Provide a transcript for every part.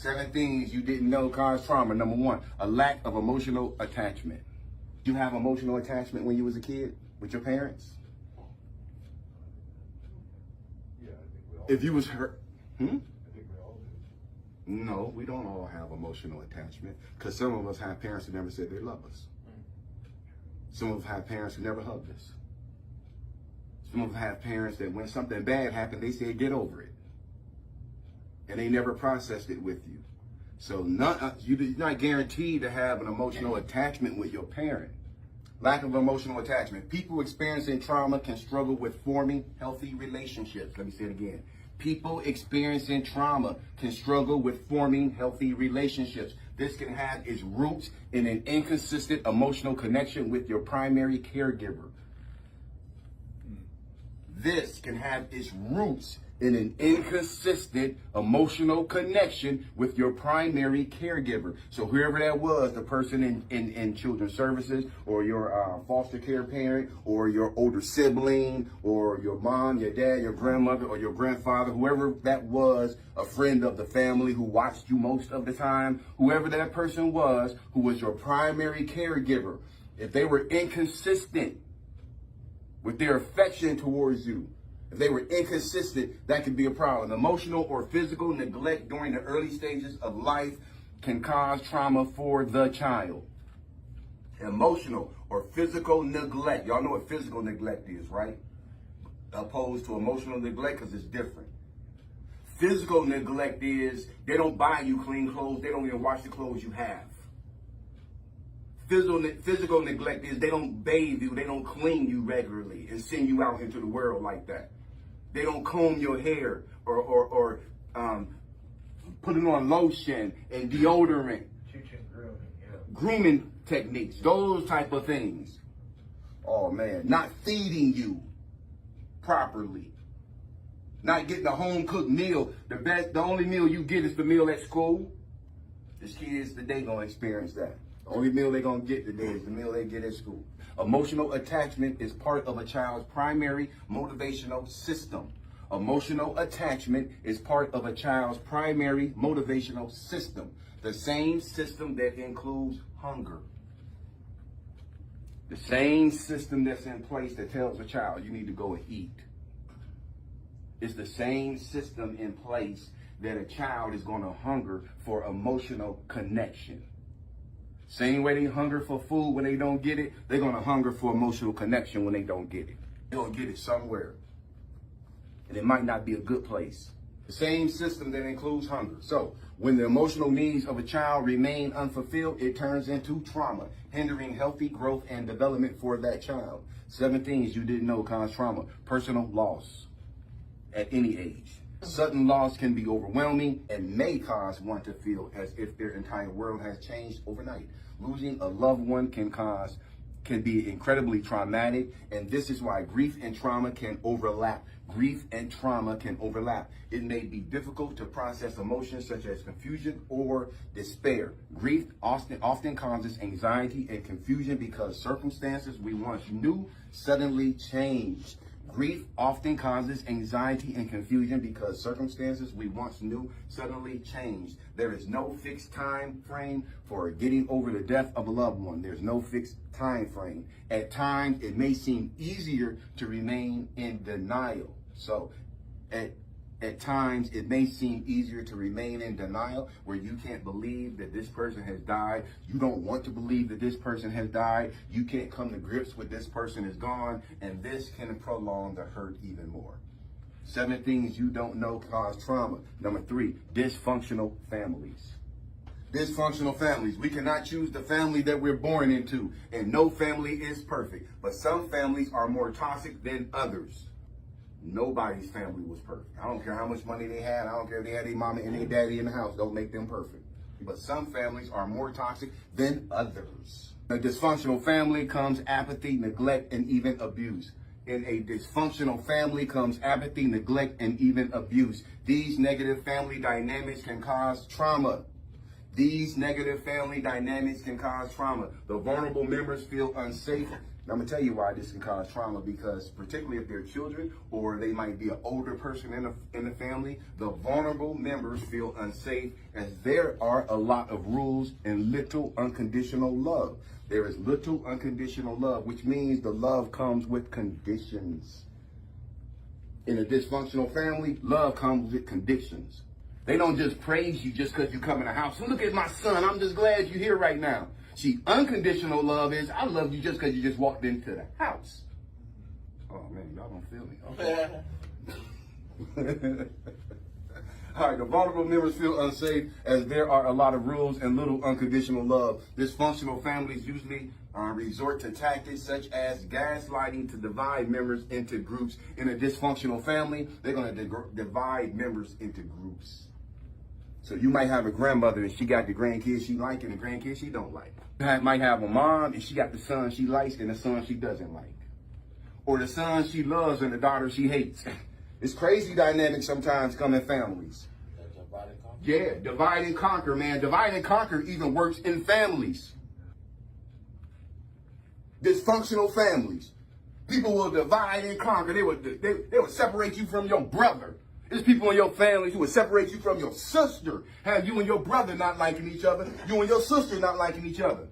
7 things you didn't know cause trauma. Number 1, a lack of emotional attachment. Did you have emotional attachment when you was a kid with your parents? Yeah, I think we all If you was hurt, I think we all do. No, we don't all have emotional attachment, because some of us have parents who never said they love us. Some of us have parents who never hugged us. Some of us have parents that when something bad happened, they said, get over it. And they never processed it with you. So you're not guaranteed to have an emotional attachment with your parent. Lack of emotional attachment. People experiencing trauma can struggle with forming healthy relationships. Let me say it again. People experiencing trauma can struggle with forming healthy relationships. This can have its roots in an inconsistent emotional connection with your primary caregiver. This can have its roots in an inconsistent emotional connection with your primary caregiver. So whoever that was, the person in children's services, or your foster care parent, or your older sibling, or your mom, your dad, your grandmother, or your grandfather, whoever that was, a friend of the family who watched you most of the time, whoever that person was who was your primary caregiver, if they were inconsistent with their affection towards you, if they were inconsistent, that could be a problem. Emotional or physical neglect during the early stages of life can cause trauma for the child. Emotional or physical neglect. Y'all know what physical neglect is, right? Opposed to emotional neglect, because it's different. Physical neglect is they don't buy you clean clothes. They don't even wash the clothes you have. Physical neglect is they don't bathe you, they don't clean you regularly and send you out into the world like that. They don't comb your hair or put it on lotion and deodorant. Grooming techniques, those type of things. Oh man, not feeding you properly. Not getting a home cooked meal. The only meal you get is the meal at school. These kids today gonna experience that. The only meal they're going to get today is the meal they get at school. Emotional attachment is part of a child's primary motivational system. Emotional attachment is part of a child's primary motivational system. The same system that includes hunger. The same system that's in place that tells a child you need to go and eat. It's the same system in place that a child is going to hunger for emotional connection. Same way they hunger for food when they don't get it, they're going to hunger for emotional connection when they don't get it. They're going to get it somewhere. And it might not be a good place. The same system that includes hunger. So when the emotional needs of a child remain unfulfilled, it turns into trauma, hindering healthy growth and development for that child. 7 things you didn't know cause trauma. Personal loss at any age. Sudden loss can be overwhelming and may cause one to feel as if their entire world has changed overnight. Losing a loved one can be incredibly traumatic, and this is why grief and trauma can overlap. Grief and trauma can overlap. It may be difficult to process emotions such as confusion or despair. Grief often causes anxiety and confusion because circumstances we once knew suddenly changed. Grief often causes anxiety and confusion because circumstances we once knew suddenly changed. There is no fixed time frame for getting over the death of a loved one. There's no fixed time frame. At times, it may seem easier to remain in denial. So, at times, it may seem easier to remain in denial where you can't believe that this person has died. You don't want to believe that this person has died. You can't come to grips with this person is gone. And this can prolong the hurt even more. 7 things you don't know cause trauma. Number 3, dysfunctional families. Dysfunctional families. We cannot choose the family that we're born into. And no family is perfect. But some families are more toxic than others. Nobody's family was perfect. I don't care how much money they had. I don't care if they had their mama and their daddy in the house. Don't make them perfect. But some families are more toxic than others. In a dysfunctional family comes apathy, neglect, and even abuse. In a dysfunctional family comes apathy, neglect, and even abuse. These negative family dynamics can cause trauma. These negative family dynamics can cause trauma. The vulnerable members feel unsafe, And I'm gonna tell you why this can cause trauma, because particularly if they're children or they might be an older person in the family, the vulnerable members feel unsafe as there are a lot of rules and little unconditional love. There is little unconditional love, which means the love comes with conditions. In a dysfunctional family, love comes with conditions. They don't just praise you just because you come in the house. Look at my son, I'm just glad you're here right now. See, unconditional love is, I love you just because you just walked into the house. Oh man, y'all don't feel me. Okay. All right, the vulnerable members feel unsafe as there are a lot of rules and little unconditional love. Dysfunctional families usually resort to tactics such as gaslighting to divide members into groups. In a dysfunctional family, they're going to divide members into groups. So you might have a grandmother and she got the grandkids she like and the grandkids she don't like. You might have a mom and she got the son she likes and the son she doesn't like. Or the son she loves and the daughter she hates. It's crazy dynamics sometimes come in families. Yeah, divide and conquer, man. Divide and conquer even works in families. Dysfunctional families. People will divide and conquer. They would separate you from your brother. There's people in your family who would separate you from your sister. Have you and your brother not liking each other. You and your sister not liking each other.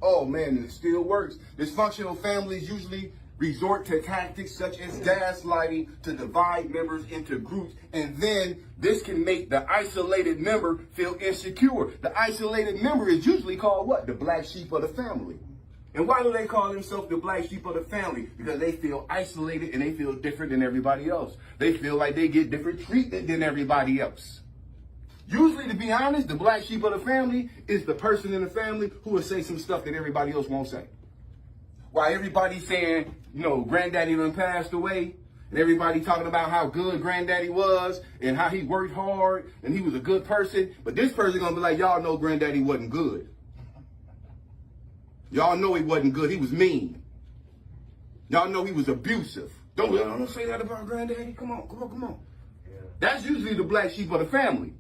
Oh man, it still works. Dysfunctional families usually resort to tactics such as gaslighting to divide members into groups, and then this can make the isolated member feel insecure. The isolated member is usually called what? The black sheep of the family. And why do they call themselves the black sheep of the family? Because they feel isolated and they feel different than everybody else. They feel like they get different treatment than everybody else. Usually, to be honest, the black sheep of the family is the person in the family who will say some stuff that everybody else won't say. While everybody's saying, you know, granddaddy done passed away, and everybody talking about how good granddaddy was and how he worked hard and he was a good person, but this person gonna be like, y'all know granddaddy wasn't good. Y'all know he wasn't good. He was mean. Y'all know he was abusive. Don't say that about granddaddy. Come on. Yeah. That's usually the black sheep of the family.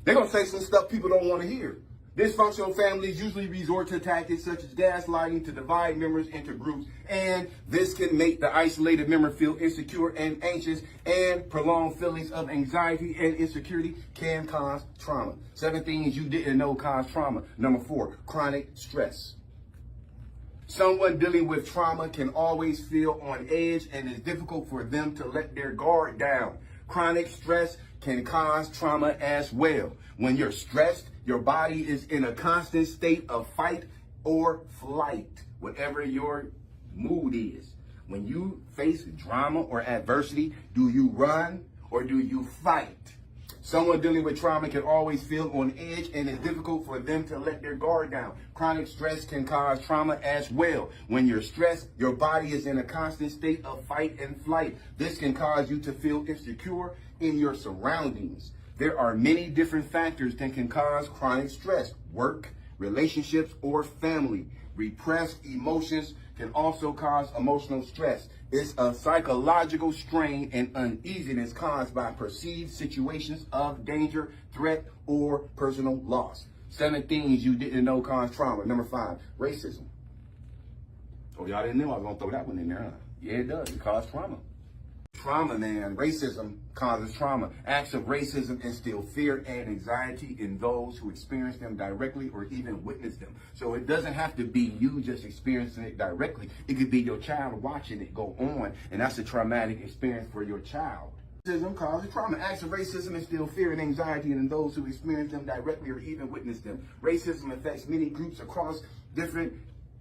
They're gonna say some stuff people don't want to hear. Dysfunctional families usually resort to tactics such as gaslighting to divide members into groups, and this can make the isolated member feel insecure and anxious, and prolonged feelings of anxiety and insecurity can cause trauma. 7 things you didn't know cause trauma. Number 4, chronic stress. Someone dealing with trauma can always feel on edge and it's difficult for them to let their guard down. Chronic stress can cause trauma as well. When you're stressed, your body is in a constant state of fight or flight, whatever your mood is. When you face drama or adversity, do you run or do you fight? Someone dealing with trauma can always feel on edge and it's difficult for them to let their guard down. Chronic stress can cause trauma as well. When you're stressed, your body is in a constant state of fight and flight. This can cause you to feel insecure in your surroundings. There are many different factors that can cause chronic stress: work, relationships, or family. Repressed emotions can also cause emotional stress. It's a psychological strain and uneasiness caused by perceived situations of danger, threat, or personal loss. 7 things you didn't know cause trauma. Number 5, racism. Oh, y'all didn't know I was going to throw that one in there, huh? Yeah, it does. It causes trauma. Trauma, man. Racism causes trauma. Acts of racism instill fear and anxiety in those who experience them directly or even witness them. So it doesn't have to be you just experiencing it directly. It could be your child watching it go on, and that's a traumatic experience for your child. Racism causes trauma. Acts of racism instill fear and anxiety in those who experience them directly or even witness them. Racism affects many groups across different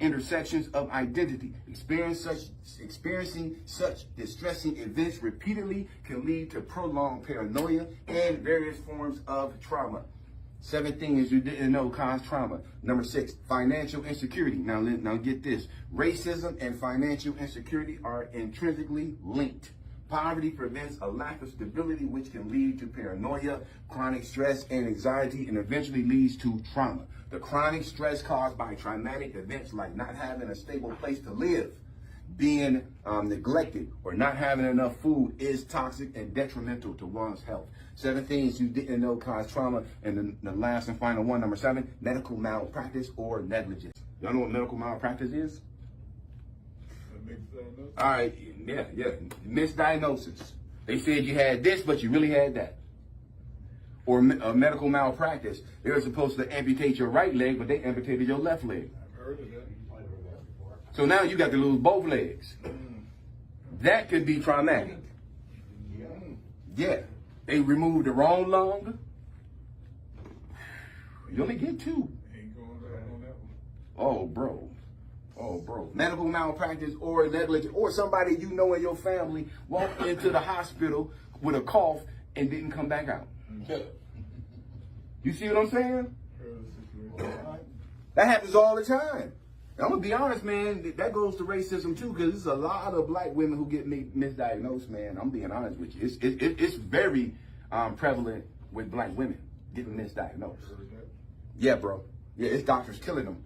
intersections of identity. Experiencing such distressing events repeatedly can lead to prolonged paranoia and various forms of trauma. 7 things you didn't know cause trauma. Number 6, financial insecurity. Now get this. Racism and financial insecurity are intrinsically linked. Poverty prevents a lack of stability, which can lead to paranoia, chronic stress, and anxiety, and eventually leads to trauma. The chronic stress caused by traumatic events like not having a stable place to live, being neglected, or not having enough food is toxic and detrimental to one's health. 7 things you didn't know cause trauma. And the last and final one, number 7, medical malpractice or negligence. Y'all know what medical malpractice is? Misdiagnosis? All right, yeah. Misdiagnosis. They said you had this, but you really had that. Or a medical malpractice. They were supposed to amputate your right leg, but they amputated your left leg. I've heard of that. Might have heard that before. So now you got to lose both legs. That could be traumatic. Yeah. They removed the wrong lung. You only get two. Ain't going down on that one. Oh, bro. Medical malpractice or negligence, or somebody you know in your family walked into the hospital with a cough and didn't come back out. You see what I'm saying? Heard of the situation. That happens all the time. And I'm gonna be honest, man. That goes to racism too, because there's a lot of black women who get misdiagnosed, man. I'm being honest with you. It's very prevalent with black women getting misdiagnosed. Heard of that. Yeah, bro. Yeah, it's doctors killing them.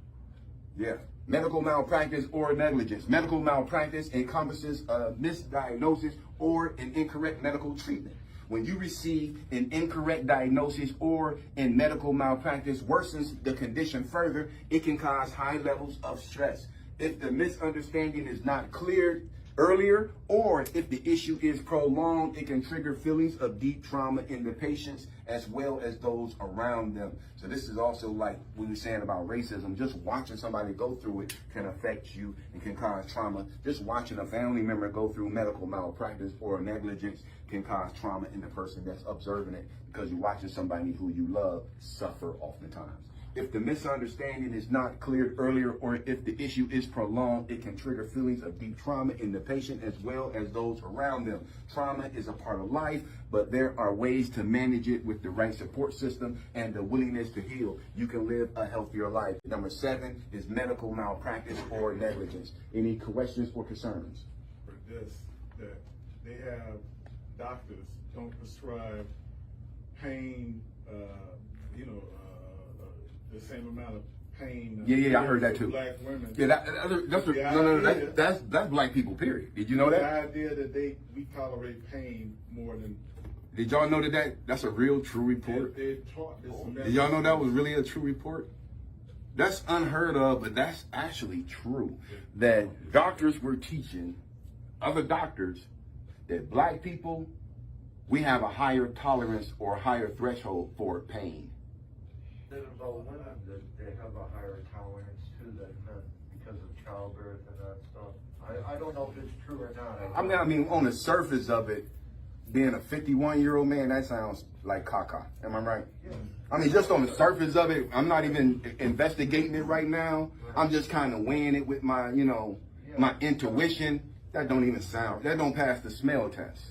Yeah. Medical malpractice or negligence. Medical malpractice encompasses a misdiagnosis or an incorrect medical treatment. When you receive an incorrect diagnosis or in medical malpractice worsens the condition further, it can cause high levels of stress. If the misunderstanding is not cleared earlier, or if the issue is prolonged, it can trigger feelings of deep trauma in the patients as well as those around them. So this is also like we were saying about racism. Just watching somebody go through it can affect you and can cause trauma. Just watching a family member go through medical malpractice or negligence can cause trauma in the person that's observing it, because you're watching somebody who you love suffer oftentimes. If the misunderstanding is not cleared earlier, or if the issue is prolonged, it can trigger feelings of deep trauma in the patient as well as those around them. Trauma is a part of life, but there are ways to manage it with the right support system and the willingness to heal. You can live a healthier life. Number 7 is medical malpractice or negligence. Any questions or concerns? For this, that they have doctors don't prescribe pain, the same amount of pain. Yeah, I heard that too. Black women. Yeah, that's black people, period. Did you know The that? idea that we tolerate pain more than Did y'all know that's a real true report? they're taught this. Did y'all know that was really a true report? That's unheard of, but that's actually true. That doctors were teaching other doctors that black people, we have a higher tolerance or higher threshold for pain. About women that they have a higher tolerance to than men because of childbirth and that stuff. I don't know if it's true or not. I mean, on the surface of it, being a 51-year-old man, that sounds like caca. Am I right? Yeah. I mean, just on the surface of it, I'm not even investigating it right now. I'm just kind of weighing it with my, my intuition. That don't pass the smell test.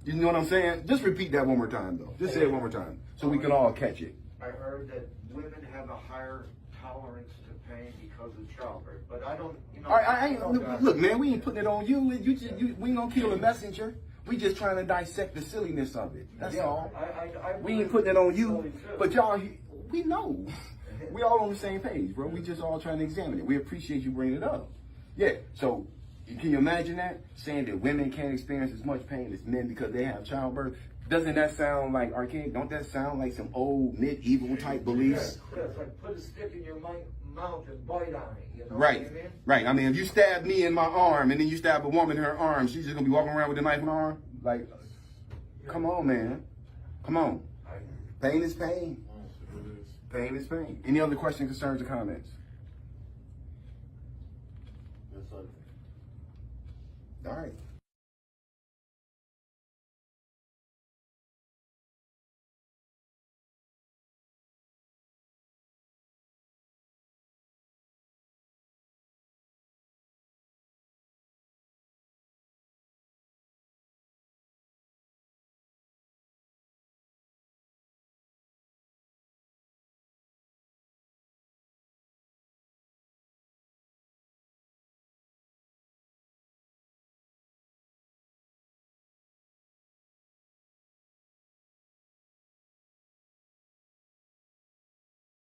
You know what I'm saying? Just repeat that one more time, though. Just say it one more time so we can all catch it. I heard that women have a higher tolerance to pain because of childbirth, but I don't, All right, look, man, we ain't putting it on you. We ain't gonna kill the messenger. We just trying to dissect the silliness of it. That's all. We ain't putting it on you, but y'all, we know. We all on the same page, bro. We just all trying to examine it. We appreciate you bringing it up. Yeah, so can you imagine that? Saying that women can't experience as much pain as men because they have childbirth? Doesn't that sound like archaic? Don't that sound like some old medieval type beliefs? Yeah, it's like put a stick in your mouth and bite on it, you know Right, what I mean? right. I mean, if you stab me in my arm and then you stab a woman in her arm, she's just gonna be walking around with a knife in her arm? Like, come on, man. Come on. Pain is pain. Pain is pain. Any other questions, concerns, or comments? All right.